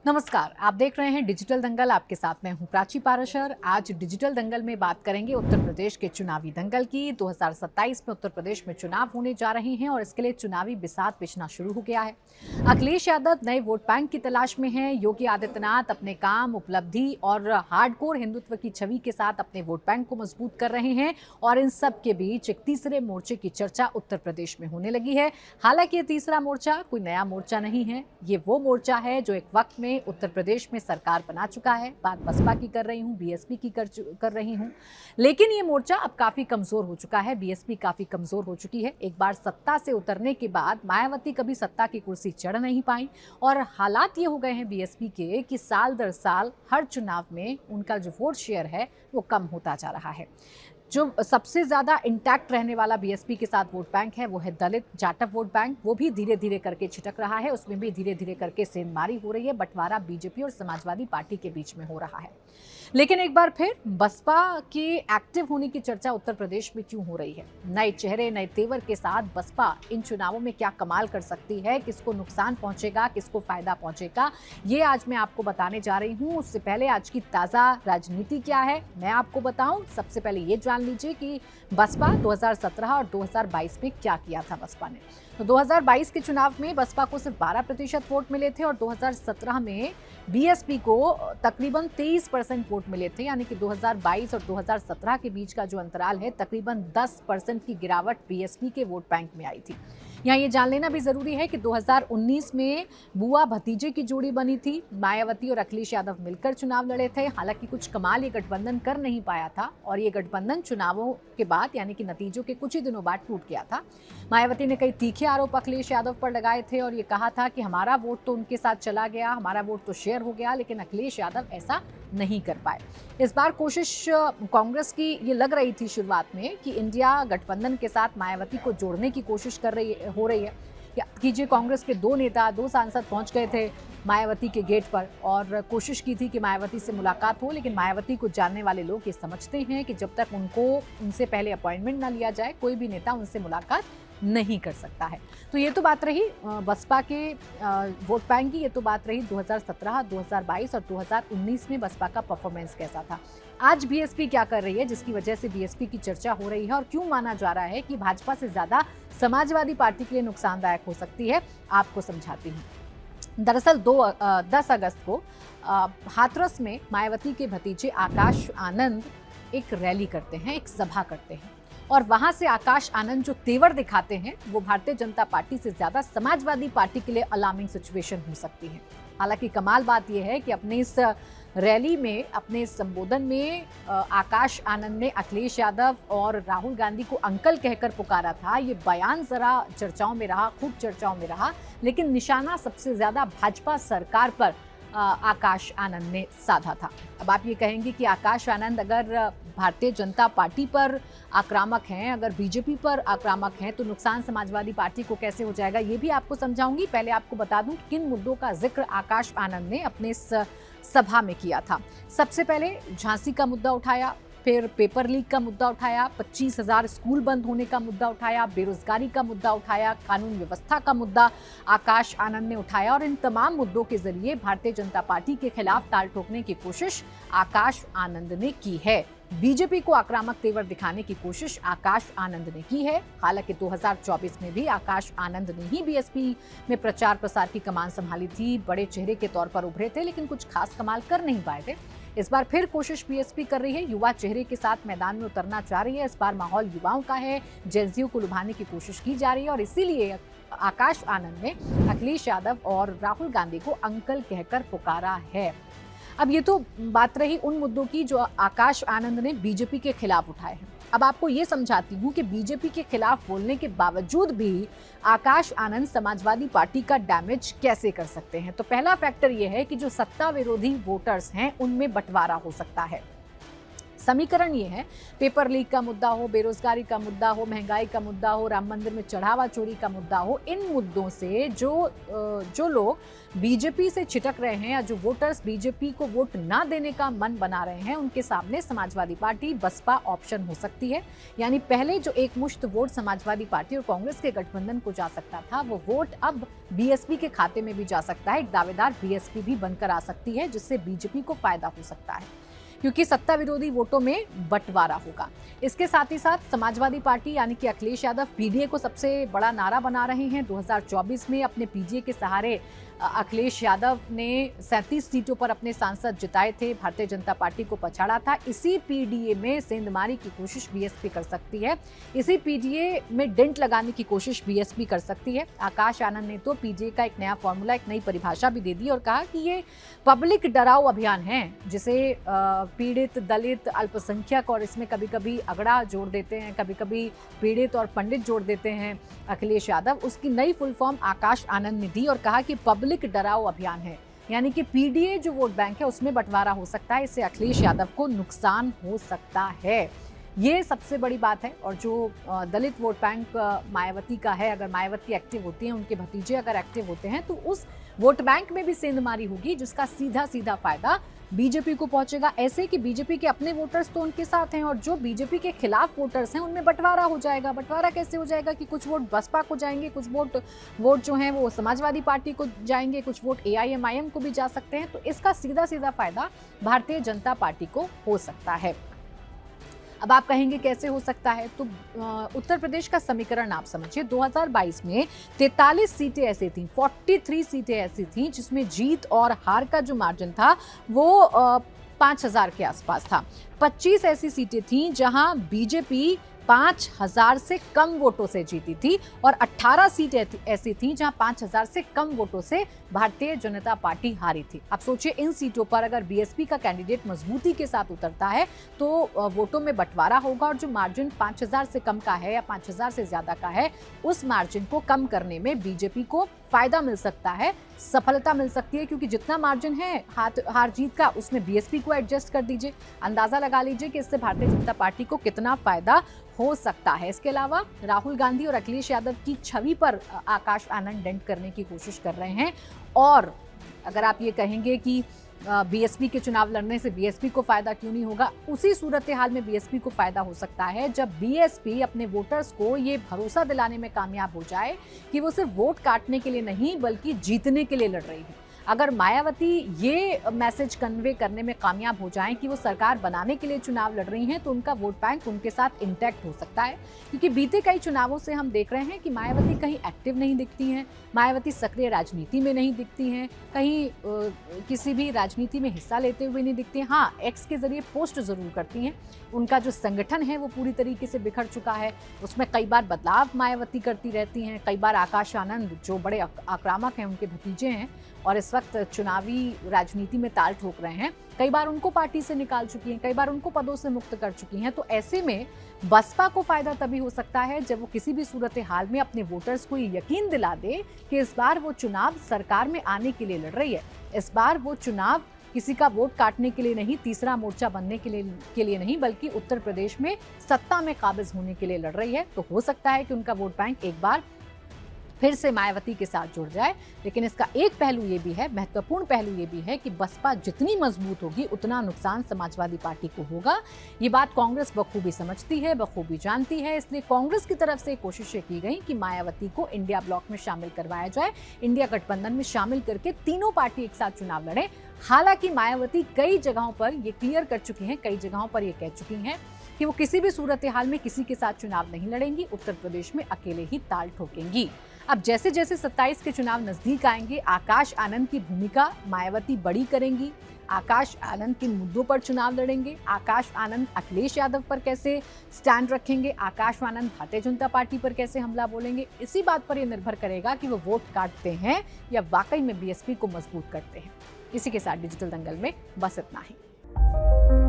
नमस्कार, आप देख रहे हैं डिजिटल दंगल। आपके साथ मैं हूं प्राची पाराशर। आज डिजिटल दंगल में बात करेंगे उत्तर प्रदेश के चुनावी दंगल की। 2027 में उत्तर प्रदेश में चुनाव होने जा रहे हैं और इसके लिए चुनावी बिसात बिछना शुरू हो गया है। अखिलेश यादव नए वोट बैंक की तलाश में हैं। योगी आदित्यनाथ अपने काम, उपलब्धि और हार्डकोर हिंदुत्व की छवि के साथ अपने वोट बैंक को मजबूत कर रहे हैं और इन सब के बीच एक तीसरे मोर्चे की चर्चा उत्तर प्रदेश में होने लगी है। हालांकि ये तीसरा मोर्चा कोई नया मोर्चा नहीं है, ये वो मोर्चा है जो एक वक्त में उत्तर प्रदेश में सरकार बना चुका है। बात बसपा की कर रही हूँ, बीएसपी की कर रही हूँ, लेकिन ये मोर्चा अब काफी कमजोर हो चुका है। बीएसपी काफी कमजोर हो चुकी है। एक बार सत्ता से उतरने के बाद मायावती कभी सत्ता की कुर्सी चढ़ नहीं पाई और हालात ये हो गए हैं बीएसपी के कि साल दर साल हर चुनाव में उनका जो वोट शेयर है वो कम होता जा रहा है। जो सबसे ज़्यादा इंटैक्ट रहने वाला बीएसपी के साथ वोट बैंक है वो है दलित जाटव वोट बैंक। वो भी धीरे धीरे करके छिटक रहा है, उसमें भी धीरे धीरे करके सेंधमारी हो रही है। बंटवारा बीजेपी और समाजवादी पार्टी के बीच में हो रहा है। लेकिन एक बार फिर बसपा के एक्टिव होने की चर्चा उत्तर प्रदेश में क्यों हो रही है? नए चेहरे, नए तेवर के साथ बसपा इन चुनावों में क्या कमाल कर सकती है? किसको नुकसान पहुंचेगा, किसको फायदा पहुंचेगा, ये आज मैं आपको बताने जा रही हूं। उससे पहले आज की ताजा राजनीति क्या है मैं आपको बताऊं। सबसे पहले ये जान लीजिए कि बसपा 2017 और 2022 में क्या किया था बसपा ने। तो 2022 के चुनाव में बसपा को सिर्फ 12% वोट मिले थे और 2017 में बीएसपी को तकरीबन 23% वोट मिले थे। यानी कि 2022 और 2017 के बीच का जो अंतराल है, तकरीबन 10% की गिरावट बीएसपी के वोट बैंक में आई थी। यहाँ ये जान लेना भी जरूरी है कि 2019 में बुआ भतीजे की जोड़ी बनी थी। मायावती और अखिलेश यादव मिलकर चुनाव लड़े थे। हालांकि कुछ कमाल ये गठबंधन कर नहीं पाया था और ये गठबंधन चुनावों के बाद यानी कि नतीजों के कुछ ही दिनों बाद टूट गया था। मायावती ने कई तीखे आरोप अखिलेश यादव पर लगाए थे और ये कहा था कि हमारा वोट तो उनके साथ चला गया, हमारा वोट तो शेयर हो गया, लेकिन अखिलेश यादव ऐसा नहीं कर पाए। इस बार कोशिश कांग्रेस की ये लग रही थी शुरुआत में कि इंडिया गठबंधन के साथ मायावती को जोड़ने की कोशिश हो रही है। कीजिए, कांग्रेस के दो सांसद पहुंच गए थे मायावती के गेट पर और कोशिश की थी कि मायावती से मुलाकात हो, लेकिन मायावती को जानने वाले लोग ये समझते हैं कि जब तक उनसे पहले अपॉइंटमेंट ना लिया जाए कोई भी नेता उनसे मुलाकात नहीं कर सकता है। तो ये तो बात रही बसपा के वोट बैंक की। ये तो बात रही 2017, 2022 और 2019 में बसपा का परफॉर्मेंस कैसा था। आज बीएसपी क्या कर रही है जिसकी वजह से बीएसपी की चर्चा हो रही है और क्यों माना जा रहा है कि भाजपा से ज्यादा समाजवादी पार्टी के लिए नुकसानदायक हो सकती है, आपको समझाती हूँ। दरअसल 10 अगस्त को हाथरस में मायावती के भतीजे आकाश आनंद एक रैली करते हैं, एक सभा करते हैं और वहां से आकाश आनंद जो तेवर दिखाते हैं वो भारतीय जनता पार्टी से ज्यादा समाजवादी पार्टी के लिए अलार्मिंग सिचुएशन हो सकती है। हालांकि कमाल बात यह है कि अपने इस रैली में, अपने इस संबोधन में आकाश आनंद ने अखिलेश यादव और राहुल गांधी को अंकल कहकर पुकारा था। ये बयान जरा चर्चाओं में रहा, खूब चर्चाओं में रहा, लेकिन निशाना सबसे ज्यादा भाजपा सरकार पर आकाश आनंद ने साधा था। अब आप ये कहेंगे कि आकाश आनंद अगर भारतीय जनता पार्टी पर आक्रामक हैं, अगर बीजेपी पर आक्रामक हैं, तो नुकसान समाजवादी पार्टी को कैसे हो जाएगा, ये भी आपको समझाऊंगी। पहले आपको बता दूं कि किन मुद्दों का जिक्र आकाश आनंद ने अपने इस सभा में किया था। सबसे पहले झांसी का मुद्दा उठाया, फिर पेपर लीक का मुद्दा उठाया, 25,000 स्कूल बंद होने का मुद्दा उठाया, बेरोजगारी का मुद्दा उठाया, कानून व्यवस्था का मुद्दा आकाश आनंद ने उठाया और इन तमाम मुद्दों के जरिए भारतीय जनता पार्टी के खिलाफ ताल ठोकने की कोशिश आकाश आनंद ने की है। बीजेपी को आक्रामक तेवर दिखाने की कोशिश आकाश आनंद ने की है। हालांकि 2024 में भी आकाश आनंद ने ही बीएसपी में प्रचार प्रसार की कमान संभाली थी, बड़े चेहरे के तौर पर उभरे थे, लेकिन कुछ खास कमाल कर नहीं पाए थे। इस बार फिर कोशिश बीएसपी कर रही है, युवा चेहरे के साथ मैदान में उतरना चाह रही है। इस बार माहौल युवाओं का है, जेनज़ियों को लुभाने की कोशिश की जा रही है और इसीलिए आकाश आनंद ने अखिलेश यादव और राहुल गांधी को अंकल कहकर पुकारा है। अब ये तो बात रही उन मुद्दों की जो आकाश आनंद ने बीजेपी के खिलाफ उठाए हैं। अब आपको ये समझाती हूँ कि बीजेपी के खिलाफ बोलने के बावजूद भी आकाश आनंद समाजवादी पार्टी का डैमेज कैसे कर सकते हैं। तो पहला फैक्टर ये है कि जो सत्ता विरोधी वोटर्स हैं उनमें बंटवारा हो सकता है। समीकरण ये है, पेपर लीक का मुद्दा हो, बेरोजगारी का मुद्दा हो, महंगाई का मुद्दा हो, राम मंदिर में चढ़ावा चोरी का मुद्दा हो, इन मुद्दों से जो लोग बीजेपी से छिटक रहे हैं या जो वोटर्स बीजेपी को वोट ना देने का मन बना रहे हैं, उनके सामने समाजवादी पार्टी बसपा ऑप्शन हो सकती है। यानी पहले जो एक मुश्त वोट समाजवादी पार्टी और कांग्रेस के गठबंधन को जा सकता था, वो वोट अब बीएसपी के खाते में भी जा सकता है। एक दावेदार बीएसपी भी बनकर आ सकती है, जिससे बीजेपी को फायदा हो सकता है, क्योंकि सत्ता विरोधी वोटों में बंटवारा होगा। इसके साथ ही साथ समाजवादी पार्टी यानी कि अखिलेश यादव पीडीए को सबसे बड़ा नारा बना रहे हैं। 2024 में अपने पीडीए के सहारे अखिलेश यादव ने 37 सीटों पर अपने सांसद जिताए थे, भारतीय जनता पार्टी को पछाड़ा था। इसी पीडीए में सेंधमारी की कोशिश बीएसपी कर सकती है, इसी पीडीए में डेंट लगाने की कोशिश बीएसपी कर सकती है। आकाश आनंद ने तो पीडीए का एक नया फॉर्मूला, एक नई परिभाषा भी दे दी और कहा कि ये पब्लिक डराव अभियान है, जिसे पीड़ित, दलित, अल्पसंख्यक और इसमें कभी कभी अगड़ा जोड़ देते हैं, कभी कभी पीड़ित और पंडित जोड़ देते हैं अखिलेश यादव। उसकी नई फुल फॉर्म आकाश आनंद ने दी और कहा कि पब्लिक डराव अभियान है, यानी कि पीडीए जो वोट बैंक है उसमें बंटवारा हो सकता है, इससे अखिलेश यादव को नुकसान हो सकता है। ये सबसे बड़ी बात है। और जो दलित वोट बैंक मायावती का है, अगर मायावती एक्टिव होती हैं, उनके भतीजे अगर एक्टिव होते हैं, तो उस वोट बैंक में भी सेंधमारी होगी, जिसका सीधा सीधा फायदा बीजेपी को पहुंचेगा। ऐसे कि बीजेपी के अपने वोटर्स तो उनके साथ हैं और जो बीजेपी के खिलाफ वोटर्स हैं उनमें बंटवारा हो जाएगा। बंटवारा कैसे हो जाएगा कि कुछ वोट बसपा को जाएंगे, कुछ वोट जो हैं वो समाजवादी पार्टी को जाएंगे, कुछ वोट एआईएमआईएम को भी जा सकते हैं। तो इसका सीधा सीधा फायदा भारतीय जनता पार्टी को हो सकता है। अब आप कहेंगे कैसे हो सकता है, तो उत्तर प्रदेश का समीकरण आप समझिए। 2022 में 43 सीटें ऐसी थीं, 43 सीटें ऐसी थीं जिसमें जीत और हार का जो मार्जिन था वो 5000 के आसपास था। 25 ऐसी सीटें थीं जहां बीजेपी 5000 से कम वोटों से जीती थी और 18 सीटें ऐसी थीं जहां 5000 से कम वोटों से भारतीय जनता पार्टी हारी थी। अब सोचिए, इन सीटों पर अगर बीएसपी का कैंडिडेट मजबूती के साथ उतरता है तो वोटों में बंटवारा होगा और जो मार्जिन 5000 से कम का है या 5000 से ज्यादा का है, उस मार्जिन को कम करने में बीजेपी को फायदा मिल सकता है, सफलता मिल सकती है, क्योंकि जितना मार्जिन है हार जीत का, उसमें बीएसपी को एडजस्ट कर दीजिए। अंदाजा लगा लीजिए कि इससे भारतीय जनता पार्टी को कितना फायदा हो सकता है। इसके अलावा राहुल गांधी और अखिलेश यादव की छवि पर आकाश आनंद डेंट करने की कोशिश कर रहे हैं। और अगर आप ये कहेंगे कि बीएसपी के चुनाव लड़ने से बीएसपी को फायदा क्यों नहीं होगा, उसी सूरत हाल में बीएसपी को फायदा हो सकता है जब बीएसपी अपने वोटर्स को ये भरोसा दिलाने में कामयाब हो जाए कि वो सिर्फ वोट काटने के लिए नहीं बल्कि जीतने के लिए लड़ रही है। अगर मायावती ये मैसेज कन्वे करने में कामयाब हो जाएं कि वो सरकार बनाने के लिए चुनाव लड़ रही हैं, तो उनका वोट बैंक उनके साथ इंटैक्ट हो सकता है। क्योंकि बीते कई चुनावों से हम देख रहे हैं कि मायावती कहीं एक्टिव नहीं दिखती हैं, मायावती सक्रिय राजनीति में नहीं दिखती हैं, कहीं किसी भी राजनीति में हिस्सा लेते हुए नहीं दिखती हैं। हाँ, एक्स के जरिए पोस्ट जरूर करती हैं। उनका जो संगठन है वो पूरी तरीके से बिखर चुका है, उसमें कई बार बदलाव मायावती करती रहती हैं। कई बार आकाश आनंद जो बड़े आक्रामक हैं, उनके भतीजे हैं और इस वक्त चुनावी राजनीति में ताल ठोक रहे हैं, कई बार उनको पार्टी से निकाल चुकी हैं, कई बार उनको पदों से मुक्त कर चुकी हैं। तो ऐसे में बसपा को फायदा तभी हो सकता है जब वो किसी भी सूरत हाल में अपने वोटर्स को ये यकीन दिला दे कि इस बार वो चुनाव सरकार में आने के लिए लड़ रही है। इस बार वो चुनाव किसी का वोट काटने के लिए नहीं, तीसरा मोर्चा बनने के लिए नहीं, बल्कि उत्तर प्रदेश में सत्ता में काबिज होने के लिए लड़ रही है। तो हो सकता है कि उनका वोट बैंक एक बार फिर से मायावती के साथ जुड़ जाए। लेकिन इसका एक पहलू ये भी है, महत्वपूर्ण पहलू ये भी है कि बसपा जितनी मजबूत होगी उतना नुकसान समाजवादी पार्टी को होगा। ये बात कांग्रेस बखूबी समझती है, बखूबी जानती है। इसलिए कांग्रेस की तरफ से कोशिशें की गई कि मायावती को इंडिया ब्लॉक में शामिल करवाया जाए, इंडिया गठबंधन में शामिल करके तीनों पार्टी एक साथ चुनाव लड़े। हालांकि मायावती कई जगहों पर ये क्लियर कर चुकी हैं, कई जगहों पर ये कह चुकी हैं कि वो किसी भी सूरत हाल में किसी के साथ चुनाव नहीं लड़ेंगी, उत्तर प्रदेश में अकेले ही ताल ठोकेंगी। अब जैसे जैसे 27 के चुनाव नजदीक आएंगे, आकाश आनंद की भूमिका मायावती बड़ी करेंगी। आकाश आनंद किन मुद्दों पर चुनाव लड़ेंगे, आकाश आनंद अखिलेश यादव पर कैसे स्टैंड रखेंगे, आकाश आनंद भारतीय जनता पार्टी पर कैसे हमला बोलेंगे, इसी बात पर यह निर्भर करेगा कि वो वोट काटते हैं या वाकई में बीएसपी को मजबूत करते हैं। इसी के साथ डिजिटल दंगल में बस इतना ही।